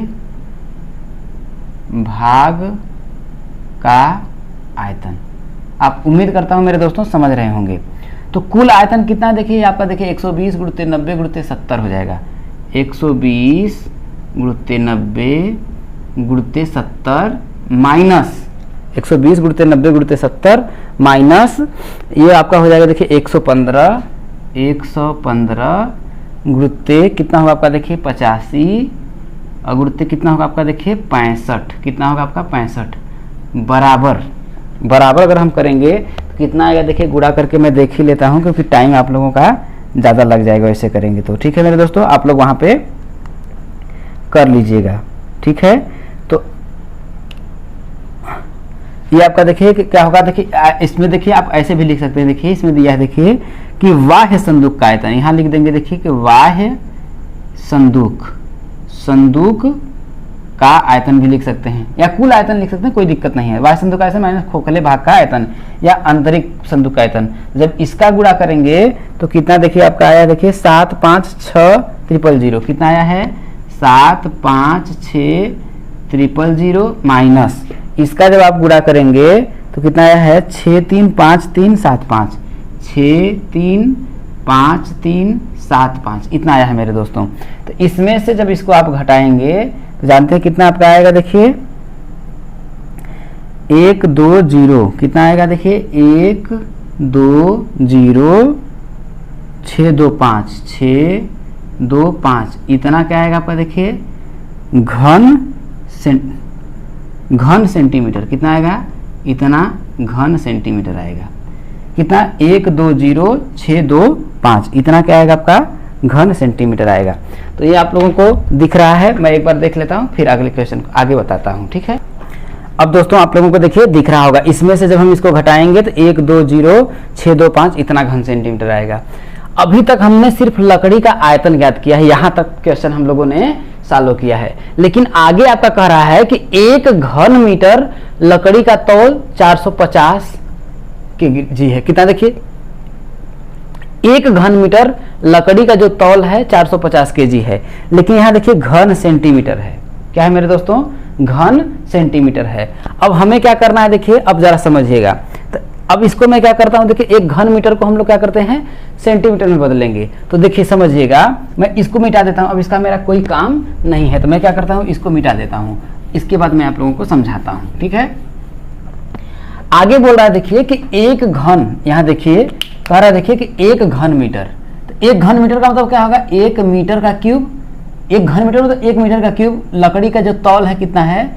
भाग का आयतन। आप उम्मीद करता हूं मेरे दोस्तों समझ रहे होंगे। तो कुल आयतन कितना देखिए आपका देखिए 120 × 90 × 70 हो जाएगा, 120 × 90 × 70 माइनस 120 × 90 × 70 माइनस ये आपका हो जाएगा देखिए 115 गुणित कितना होगा आपका देखिए 85 और गुणित कितना होगा आपका देखिए 65, कितना होगा आपका 65 बराबर अगर हम करेंगे तो कितना आएगा देखिए, गुणा करके मैं देख ही लेता हूं क्योंकि टाइम आप लोगों का ज़्यादा लग जाएगा वैसे करेंगे तो, ठीक है मेरे दोस्तों, आप लोग वहां पे कर लीजिएगा, ठीक है। तो ये आपका देखिए क्या होगा देखिए, इसमें देखिए आप ऐसे भी लिख सकते हैं, देखिए इसमें दिया है देखिए कि बाह्य संदूक का आयतन, यहां लिख देंगे देखिए कि बाह्य संदूक का आयतन भी लिख सकते हैं या कुल आयतन लिख सकते हैं, कोई दिक्कत नहीं है। बाह्य संदूक का आयतन माइनस खोखले भाग का आयतन या आंतरिक संदूक का आयतन, जब इसका गुणा करेंगे तो कितना देखिए आपका आया देखिए 756,000, कितना आया है 756,000 माइनस इसका जब आप गुणा करेंगे तो कितना आया है 635375, 635375 इतना आया है मेरे दोस्तों। तो इसमें से जब इसको आप घटाएंगे तो जानते हैं कितना आपका आएगा देखिए 120, कितना आएगा देखिए 120,625 इतना क्या आएगा आपका देखिए घन सेंटीमीटर, कितना आएगा इतना घन सेंटीमीटर आएगा, कितना 120,625 इतना क्या आएगा आपका घन सेंटीमीटर आएगा। तो ये आप लोगों को दिख रहा है, मैं एक बार देख लेता हूं फिर अगले क्वेश्चन को आगे बताता हूं, ठीक है। अब दोस्तों आप लोगों को देखिए दिख रहा होगा, इसमें से जब हम इसको घटाएंगे तो 120,625 इतना घन सेंटीमीटर आएगा। अभी तक हमने सिर्फ लकड़ी का आयतन ज्ञात किया है, यहां तक क्वेश्चन हम लोगों ने सॉल्व किया है, लेकिन आगे आपका कह रहा है कि 1 घन मीटर लकड़ी का तौल 450 kg है। कितना देखिए 1 घन मीटर लकड़ी का जो तौल है 450 kg है, लेकिन यहां देखिए घन सेंटीमीटर है, क्या है मेरे दोस्तों घन सेंटीमीटर है। अब हमें क्या करना है देखिए, अब जरा समझिएगा। तो अब इसको मैं क्या करता हूं देखिए, 1 घन मीटर को हम लोग क्या करते हैं सेंटीमीटर में बदलेंगे। तो देखिए समझिएगा, मैं इसको मिटा देता हूं, अब इसका मेरा कोई काम नहीं है तो मैं क्या करता हूं इसको मिटा देता हूं, इसके बाद मैं आप लोगों को समझाता हूं, ठीक है। आगे बोल रहा है देखिए कि एक घन, यहाँ देखिए कह रहा है देखिए कि एक घन मीटर, तो एक घन मीटर का मतलब क्या होगा, एक मीटर का क्यूब। एक घन मीटर मतलब एक मीटर का क्यूब। लकड़ी का जो तौल है कितना है,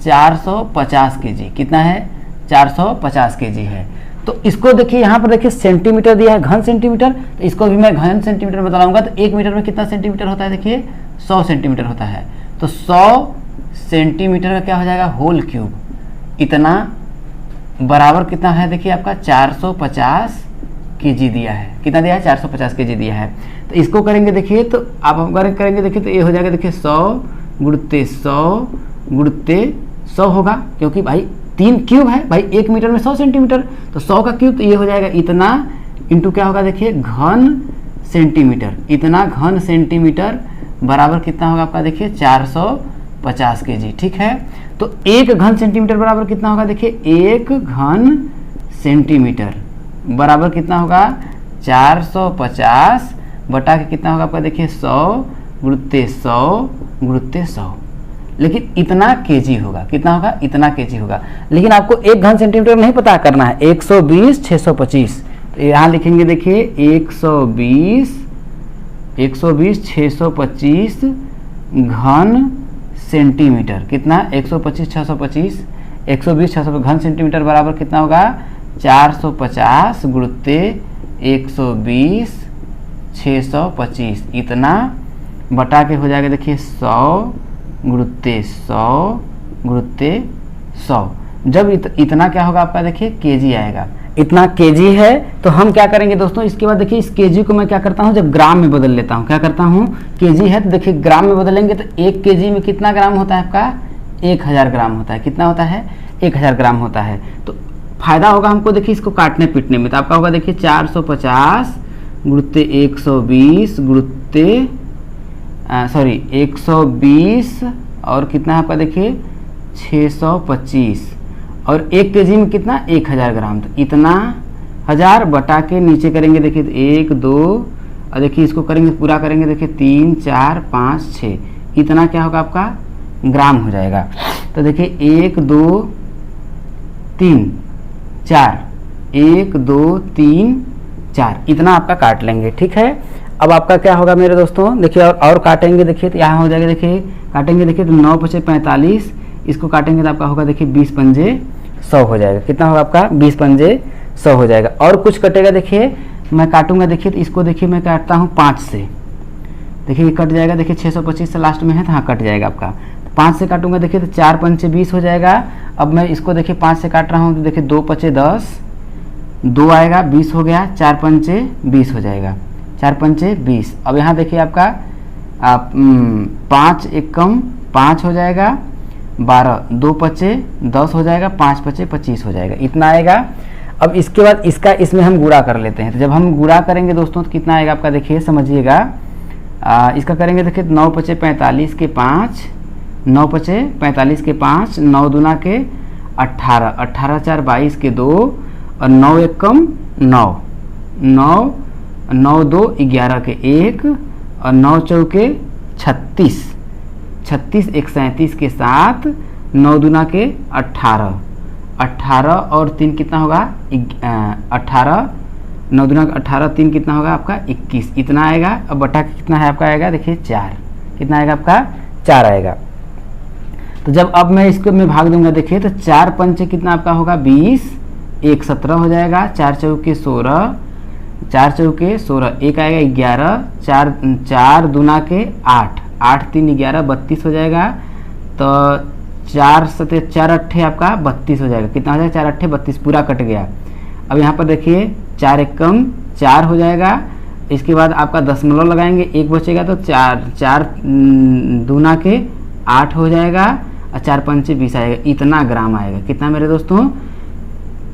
450 केजी। कितना है, 450 केजी है। तो इसको देखिए यहाँ पर देखिए सेंटीमीटर दिया है, घन सेंटीमीटर, तो इसको भी मैं घन सेंटीमीटर में बताऊंगा। तो एक मीटर में कितना सेंटीमीटर होता है, देखिए 100 सेंटीमीटर होता है। तो 100 सेंटीमीटर का क्या हो जाएगा, होल क्यूब। इतना बराबर कितना है, देखिए आपका 450 केजी दिया है। कितना दिया है, 450 केजी दिया है। तो इसको करेंगे देखिए, तो आप हम करेंगे देखिए, तो ये हो जाएगा देखिए 100 गुणते 100 गुणते 100 होगा, क्योंकि भाई 3 क्यूब है भाई, 1 मीटर में 100 सेंटीमीटर, तो 100 का क्यूब, तो ये हो जाएगा इतना इंटू क्या होगा, देखिए घन सेंटीमीटर। इतना घन सेंटीमीटर बराबर कितना होगा आपका, देखिए 450 केजी। ठीक है, तो एक घन सेंटीमीटर बराबर कितना होगा, देखिए एक घन सेंटीमीटर बराबर कितना होगा, 450 बटा के कितना होगा आपका, देखिए 100 गुणते 100 गुणते 100। लेकिन इतना केजी होगा, कितना होगा, इतना केजी होगा। लेकिन आपको एक घन सेंटीमीटर नहीं पता करना है, 120 625। तो यहाँ लिखेंगे देखिए 120 625 घन सेंटीमीटर। कितना, 125 625, 120 625 घन सेंटीमीटर बराबर कितना होगा, 450 गुणते 120 625। इतना बटा के हो जाएगा देखिए 100 गुणते 100 गुणते 100। जब इतना क्या होगा आपका, देखिए केजी आएगा। इतना केजी है, तो हम क्या करेंगे दोस्तों, इसके बाद देखिए इस केजी को मैं क्या करता हूँ, जब ग्राम में बदल लेता हूँ। क्या करता हूँ, केजी है तो देखिए ग्राम में बदलेंगे, तो 1 केजी में कितना ग्राम होता है आपका, 1000 ग्राम होता है। कितना होता है, 1000 ग्राम होता है। तो फायदा होगा हमको देखिए इसको काटने पीटने में। तो आपका होगा देखिए 450 गुणते 120 गुणते 120 और कितना है आपका, देखिए 625, और 1 केजी में कितना, 1000 ग्राम। तो इतना 1000 बटा के नीचे करेंगे देखिए 1 2, और देखिए इसको करेंगे पूरा करेंगे देखिए 3 4 5 6। इतना क्या होगा आपका, ग्राम हो जाएगा। तो देखिए 1 2 3 4, 1 2 3 4, इतना आपका काट लेंगे। ठीक है, अब आपका क्या होगा मेरे दोस्तों, देखिए और काटेंगे देखिए, तो यहाँ हो जाएगा देखिए, काटेंगे देखिए तो 9 5 45, इसको काटेंगे तो आपका होगा देखिए 20 पंजे 100 हो जाएगा। कितना होगा आपका, 20 पंजे 100 हो जाएगा। और कुछ कटेगा देखिए, मैं काटूंगा देखिए, तो इसको देखिए मैं काटता हूँ 5 से, देखिए कट जाएगा देखिए 625 से लास्ट में है, तो हाँ कट जाएगा आपका। 5 से काटूंगा देखिए तो 4 पंचे 20 हो जाएगा। अब मैं इसको देखिए 5 से काट रहा हूँ, तो देखिए 2 पचे 10, 2 आएगा 20 हो गया, 4 पंचे 20 हो जाएगा, 4 पंचे 20। अब यहाँ देखिए आपका 5 एक कम 5 हो जाएगा 12, 2 पचे 10 हो जाएगा, 5 पचे 25 हो जाएगा, इतना आएगा। अब इसके बाद इसका इसमें हम गुणा कर लेते हैं। तो जब हम गुणा करेंगे दोस्तों तो कितना आएगा आपका, देखिए समझिएगा, इसका करेंगे देखिए 9 पचे 45 के 5, 9 पचे 45 के 5, 9 दूना के 18, 18 4 22 के 2, और 9 एक कम 9, 9 9 2 11 के 1, और 9 चौके 36, 36 1 37 के 7, 9 दूना के 18, 18 और 3 कितना होगा, 18, 9 दूना का 18, 3 कितना होगा आपका 21, इतना आएगा। अब बटा कितना है आपका आएगा, देखिए 4, कितना आएगा आपका 4 आएगा। तो जब अब मैं इसको मैं भाग दूंगा देखिए, तो 4 पंचे कितना आपका होगा 20, 1 17 हो जाएगा, 4 चौके 16, 4 चौके 16, 1 आएगा 11, 4 दूना के 8, 8 3 11 32 हो जाएगा। तो 4 सते 4 अट्ठे आपका 32 हो जाएगा, कितना हो जाएगा 4 अट्ठे 32, पूरा कट गया। अब यहाँ पर देखिए 4 एक कम 4 हो जाएगा। इसके बाद आपका दशमलव लगाएंगे, 1 बचेगा, तो 4 दूना के 8 हो जाएगा, और 4 पंचे 20 आएगा, इतना ग्राम आएगा। कितना मेरे दोस्तों,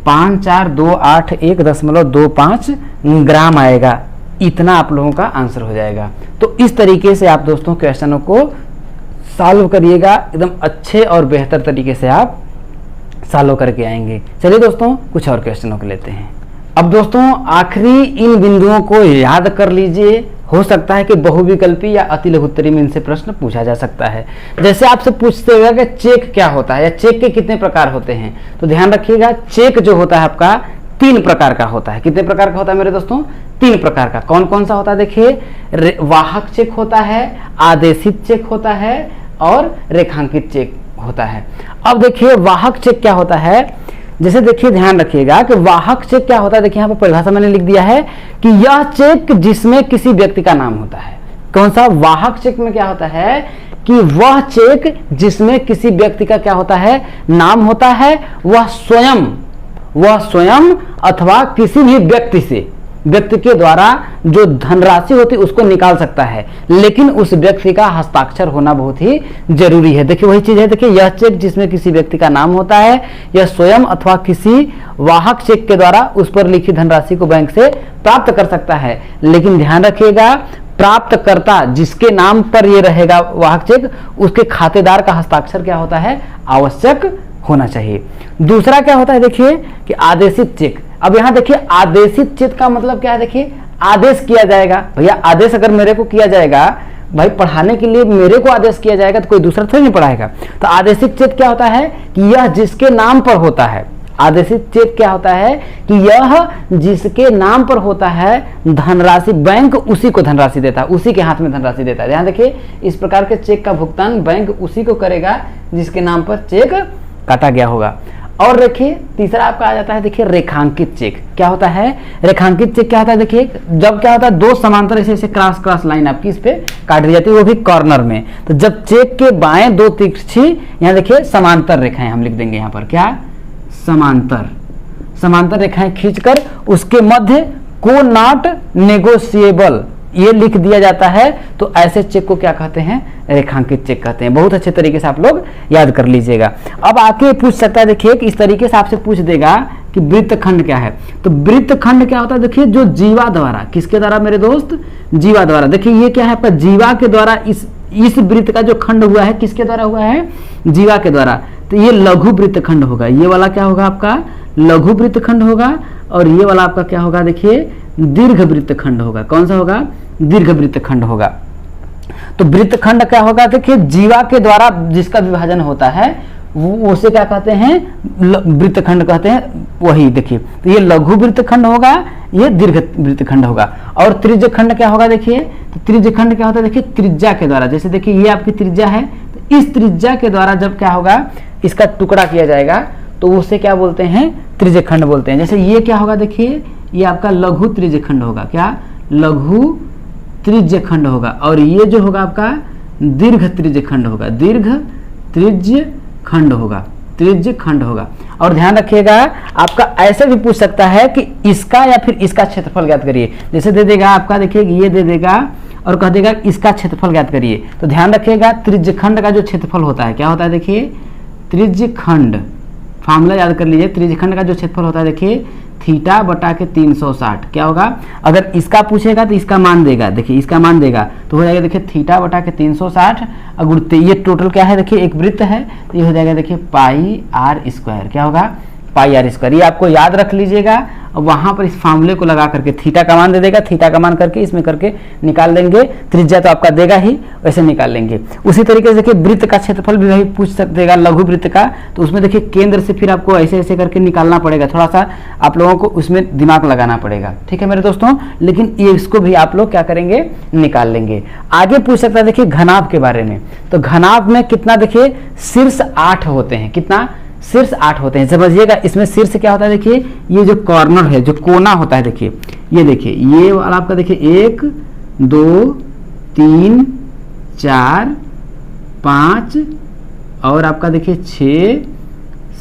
5428.1.25 ग्राम आएगा। इतना आप लोगों का आंसर हो जाएगा। तो इस तरीके से आप दोस्तों क्वेश्चनों को सॉल्व करिएगा, एकदम अच्छे और बेहतर तरीके से आप सॉल्व करके आएंगे। चलिए दोस्तों कुछ और क्वेश्चनों को लेते हैं। अब दोस्तों आखिरी इन बिंदुओं को याद कर लीजिए हो सकता है कि बहुविकल्पी या अति लघुत्तरी में इनसे प्रश्न पूछा जा सकता है। जैसे आपसे पूछते हुए कि चेक क्या होता है या चेक के कितने प्रकार होते हैं, तो ध्यान रखिएगा चेक जो होता है आपका 3 प्रकार का होता है। कितने प्रकार का होता है मेरे दोस्तों? 3 प्रकार का। कौन कौन सा होता है देखिए, वाहक चेक होता है, आदेशित चेक होता है और रेखांकित चेक होता है। अब देखिए वाहक चेक क्या होता है, जैसे देखिए ध्यान रखिएगा कि वाहक चेक क्या होता है। देखिए यहाँ पर परिभाषा मैंने लिख दिया है कि यह चेक जिसमें किसी व्यक्ति का नाम होता है। कौन सा? वाहक चेक में क्या होता है कि वह चेक जिसमें किसी व्यक्ति का क्या होता है, नाम होता है, वह स्वयं अथवा किसी भी व्यक्ति के द्वारा जो धनराशि होती है उसको निकाल सकता है, लेकिन उस व्यक्ति का हस्ताक्षर होना बहुत ही जरूरी है। देखिए वही चीज है, देखिए यह चेक जिसमें किसी व्यक्ति का नाम होता है, यह स्वयं अथवा किसी वाहक चेक के द्वारा उस पर लिखी धनराशि को बैंक से प्राप्त कर सकता है, लेकिन ध्यान रखिएगा प्राप्तकर्ता जिसके नाम पर यह रहेगा वाहक चेक, उसके खातेदार का हस्ताक्षर क्या होता है, आवश्यक होना चाहिए। दूसरा क्या होता है देखिए कि आदेशित चेक। अब यहां देखिए आदेशित चेक का मतलब क्या है, देखिए आदेश किया जाएगा। भैया आदेश अगर मेरे को किया जाएगा, भाई पढ़ाने के लिए मेरे को आदेश किया जाएगा तो कोई दूसरा थोड़ी नहीं पढ़ाएगा। तो आदेशित चेक क्या होता है कि यह जिसके नाम पर होता है। आदेशित चेक क्या होता है कि यह जिसके नाम पर होता है धनराशि, बैंक उसी को धनराशि देता है, उसी के हाथ में धनराशि देता है। ध्यान देखिए इस प्रकार के चेक का भुगतान बैंक उसी को करेगा जिसके नाम पर चेक काटा गया होगा। और देखिए तीसरा आपका आ जाता है देखिए रेखांकित चेक। क्या होता है रेखांकित चेक? क्या होता है देखिए जब क्या होता है 2 समांतर ऐसे क्रॉस लाइन आपकी इस पे काट दी जाती है, वो भी कॉर्नर में। तो जब चेक के बाएं 2 तिरछी यहाँ देखिए समांतर रेखाएं हम लिख देंगे यहाँ पर, क्या समांतर रेखाएं खींचकर उसके मध्य को नॉट नेगोशिएबल ये लिख दिया जाता है, तो ऐसे चेक को क्या कहते हैं, रेखांकित चेक कहते हैं। बहुत अच्छे तरीके से आप लोग याद कर लीजिएगा। अब आके पूछ सकता है देखिए कि इस तरीके से आपसे पूछ देगा कि वृत्तखंड क्या है। तो वृत्तखंड क्या होता है देखिए, जो जीवा द्वारा, किसके द्वारा मेरे दोस्त, जीवा द्वारा। देखिए ये क्या है आपका, जीवा के द्वारा इस वृत्त का जो खंड हुआ है किसके द्वारा हुआ है, जीवा के द्वारा। तो ये लघु वृत्तखंड होगा। ये वाला क्या होगा आपका, लघु वृत्तखंड होगा। और ये वाला आपका क्या होगा देखिए, दीर्घ वृत्तखंड होगा। कौन सा होगा, दीर्घ वृत्तखंड होगा। तो वृत्तखंड क्या होगा देखिए, जीवा के द्वारा जिसका विभाजन होता है वो उसे क्या कहते हैं, वृत्तखंड कहते हैं। वही देखिए तो ये लघु वृत्तखंड होगा, ये दीर्घ वृत्तखंड होगा। और त्रिज्यखंड क्या होगा देखिए, तो त्रिज्यखंड क्या होता है देखिए, त्रिज्या के द्वारा। जैसे देखिए ये आपकी त्रिज्या है, तो इस त्रिज्या के द्वारा जब क्या होगा, इसका टुकड़ा किया जाएगा तो उसे क्या बोलते हैं, त्रिज्यखंड बोलते हैं। जैसे ये क्या होगा देखिए, ये आपका लघु त्रिज्यखंड होगा। क्या, लघु त्रिज्यखंड होगा। और ये जो होगा आपका दीर्घ त्रिज्यखंड होगा, दीर्घ त्रिज्यखंड होगा, त्रिज्यखंड होगा। और ध्यान रखिएगा आपका ऐसे भी पूछ सकता है कि इसका या फिर इसका क्षेत्रफल ज्ञात करिए। जैसे दे देगा आपका देखिए, ये दे देगा और कह देगा इसका क्षेत्रफल ज्ञात करिए। तो ध्यान रखिएगा त्रिज्यखंड का जो क्षेत्रफल होता है क्या होता है देखिए, त्रिज्यखंड, फार्मूला याद कर लीजिए। त्रिज्यखंड का जो क्षेत्रफल होता है देखिए थीटा बटा के 360 क्या होगा, अगर इसका पूछेगा तो इसका मान देगा, देखिए इसका मान देगा तो हो जाएगा देखिए थीटा बटा के 360। अगर ये टोटल क्या है देखिए, एक वृत्त है तो ये हो जाएगा देखिए पाई आर स्क्वायर। क्या होगा, पाई आर स्क्वायर। ये आपको याद रख लीजिएगा और वहां पर इस फार्मूले को लगा करके थीटा का मान दे देगा, थीटा का मान करके इसमें करके निकाल देंगे। त्रिज्या तो आपका देगा ही, वैसे निकाल लेंगे। उसी तरीके से देखिए वृत्त का क्षेत्रफल भी वही पूछ देगा, लघु वृत्त का। तो उसमें देखिए केंद्र से फिर आपको ऐसे ऐसे करके निकालना पड़ेगा, थोड़ा सा आप लोगों को उसमें दिमाग लगाना पड़ेगा, ठीक है मेरे दोस्तों। लेकिन ये इसको भी आप लोग क्या करेंगे, निकाल लेंगे। आगे पूछ सकता है देखिए घनाभ के बारे में। तो घनाभ में कितना देखिए, शीर्ष 8 होते हैं। कितना, शीर्ष 8 होते हैं। समझिएगा इसमें शीर्ष क्या होता है देखिए, ये जो कॉर्नर है, जो कोना होता है देखिए, ये देखिए ये वाला आपका देखिए 1 2 3 4 5 और आपका देखिए 6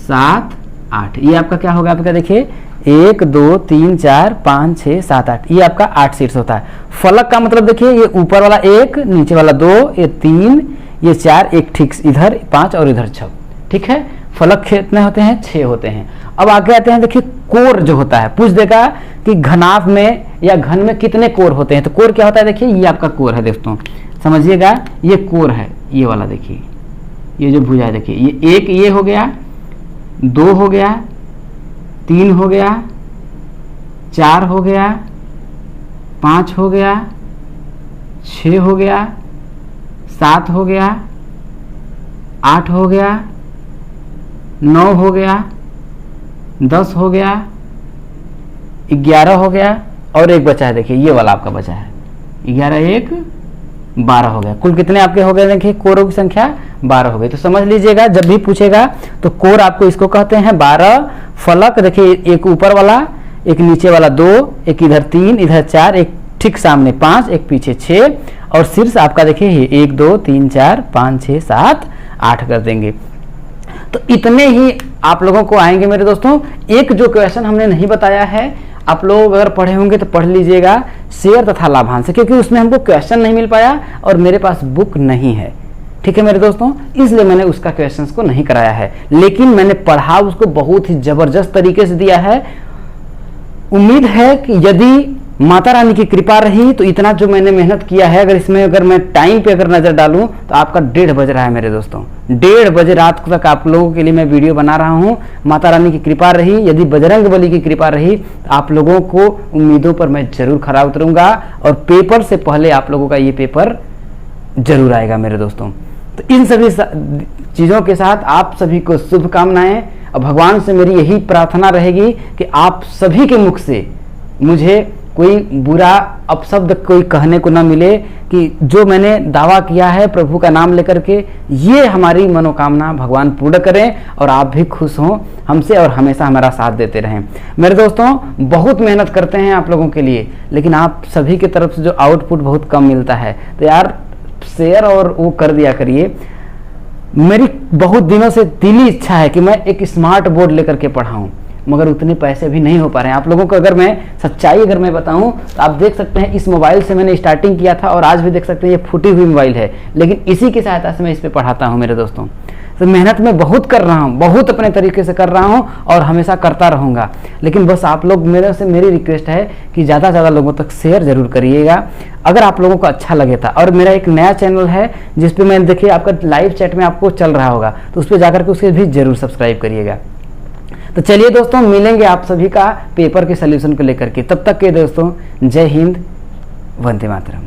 7 8। ये आपका क्या होगा, आपका देखिए 1 2 3 4 5 6 7 8। ये आपका 8 शीर्ष होता है। फलक का मतलब देखिए ये ऊपर वाला 1, नीचे वाला 2, ये 3, ये 4, एक ठीक इधर 5 और इधर 6, ठीक है। फलक कितने होते हैं, 6 होते हैं। अब आगे आते हैं देखिए कोर जो होता है, पूछ देगा कि घनाभ में या घन में कितने कोर होते हैं। तो कोर क्या होता है देखिए, ये आपका कोर है दोस्तों, समझिएगा ये कोर है। ये वाला देखिए, ये जो भुजा है देखिए, ये 1 ये हो गया, 2 हो गया, 3 हो गया, 4 हो गया, 5 हो गया, 6 हो गया, 7 हो गया, 8 हो गया, 9 हो गया, 10 हो गया, 11 हो गया और एक बचा है। देखिए ये वाला आपका बचा है 11, 1, 12 हो गया। कुल कितने आपके हो गए? देखिए कोरों की संख्या 12 हो गई। तो समझ लीजिएगा जब भी पूछेगा तो कोर आपको इसको कहते हैं 12। फलक देखिए एक ऊपर वाला, एक नीचे वाला 2, एक इधर 3, इधर 4, एक ठीक सामने 5, एक पीछे 6 और शीर्ष आपका देखिए 1, 2, 3, 4, 5, 6, 7, 8 कर देंगे। तो इतने ही आप लोगों को आएंगे मेरे दोस्तों। एक जो क्वेश्चन हमने नहीं बताया है, आप लोग अगर पढ़े होंगे तो पढ़ लीजिएगा, शेयर तथा लाभांश, क्योंकि उसमें हमको क्वेश्चन नहीं मिल पाया और मेरे पास बुक नहीं है। ठीक है मेरे दोस्तों, इसलिए मैंने उसका क्वेश्चंस को नहीं कराया है, लेकिन मैंने पढ़ा उसको बहुत ही जबरदस्त तरीके से दिया है। उम्मीद है कि यदि माता रानी की कृपा रही तो इतना जो मैंने मेहनत किया है, अगर इसमें अगर मैं टाइम पे अगर नजर डालूं तो आपका 1:30 बज रहा है मेरे दोस्तों। 1:30 बजे रात तक आप लोगों के लिए मैं वीडियो बना रहा हूं। माता रानी की कृपा रही, यदि बजरंग बली की कृपा रही तो आप लोगों को उम्मीदों पर मैं जरूर खरा उतरूंगा और पेपर से पहले आप लोगों का ये पेपर जरूर आएगा मेरे दोस्तों। तो इन सभी चीजों के साथ आप सभी को शुभकामनाएं और भगवान से मेरी यही प्रार्थना रहेगी कि आप सभी के मुख से मुझे कोई बुरा अपशब्द कोई कहने को ना मिले, कि जो मैंने दावा किया है प्रभु का नाम लेकर के, ये हमारी मनोकामना भगवान पूर्ण करें और आप भी खुश हों हमसे और हमेशा हमारा साथ देते रहें। मेरे दोस्तों बहुत मेहनत करते हैं आप लोगों के लिए, लेकिन आप सभी की तरफ से जो आउटपुट बहुत कम मिलता है, तो यार शेयर और वो कर दिया करिए। मेरी बहुत दिनों से दिली इच्छा है कि मैं एक स्मार्ट बोर्ड लेकर के पढ़ाऊं, मगर उतने पैसे भी नहीं हो पा रहे हैं। आप लोगों को अगर मैं सच्चाई अगर मैं बताऊं तो आप देख सकते हैं इस मोबाइल से मैंने स्टार्टिंग किया था और आज भी देख सकते हैं ये फूटी हुई मोबाइल है, लेकिन इसी की सहायता से मैं इस पे पढ़ाता हूं मेरे दोस्तों। तो मेहनत मैं बहुत कर रहा हूं, बहुत अपने तरीके से कर रहा हूं और हमेशा करता रहूंगा। लेकिन बस आप लोग मेरे से मेरी रिक्वेस्ट है कि ज़्यादा से ज़्यादा लोगों तक शेयर जरूर करिएगा अगर आप लोगों को अच्छा लगे था। और मेरा एक नया चैनल है जिस पे मैं देखिए आपका लाइव चैट में आपको चल रहा होगा, तो उस पर जाकर के उसके भी जरूर सब्सक्राइब करिएगा। तो चलिए दोस्तों मिलेंगे आप सभी का पेपर के सोल्यूशन को लेकर के। तब तक के दोस्तों जय हिंद, वंदे मातरम।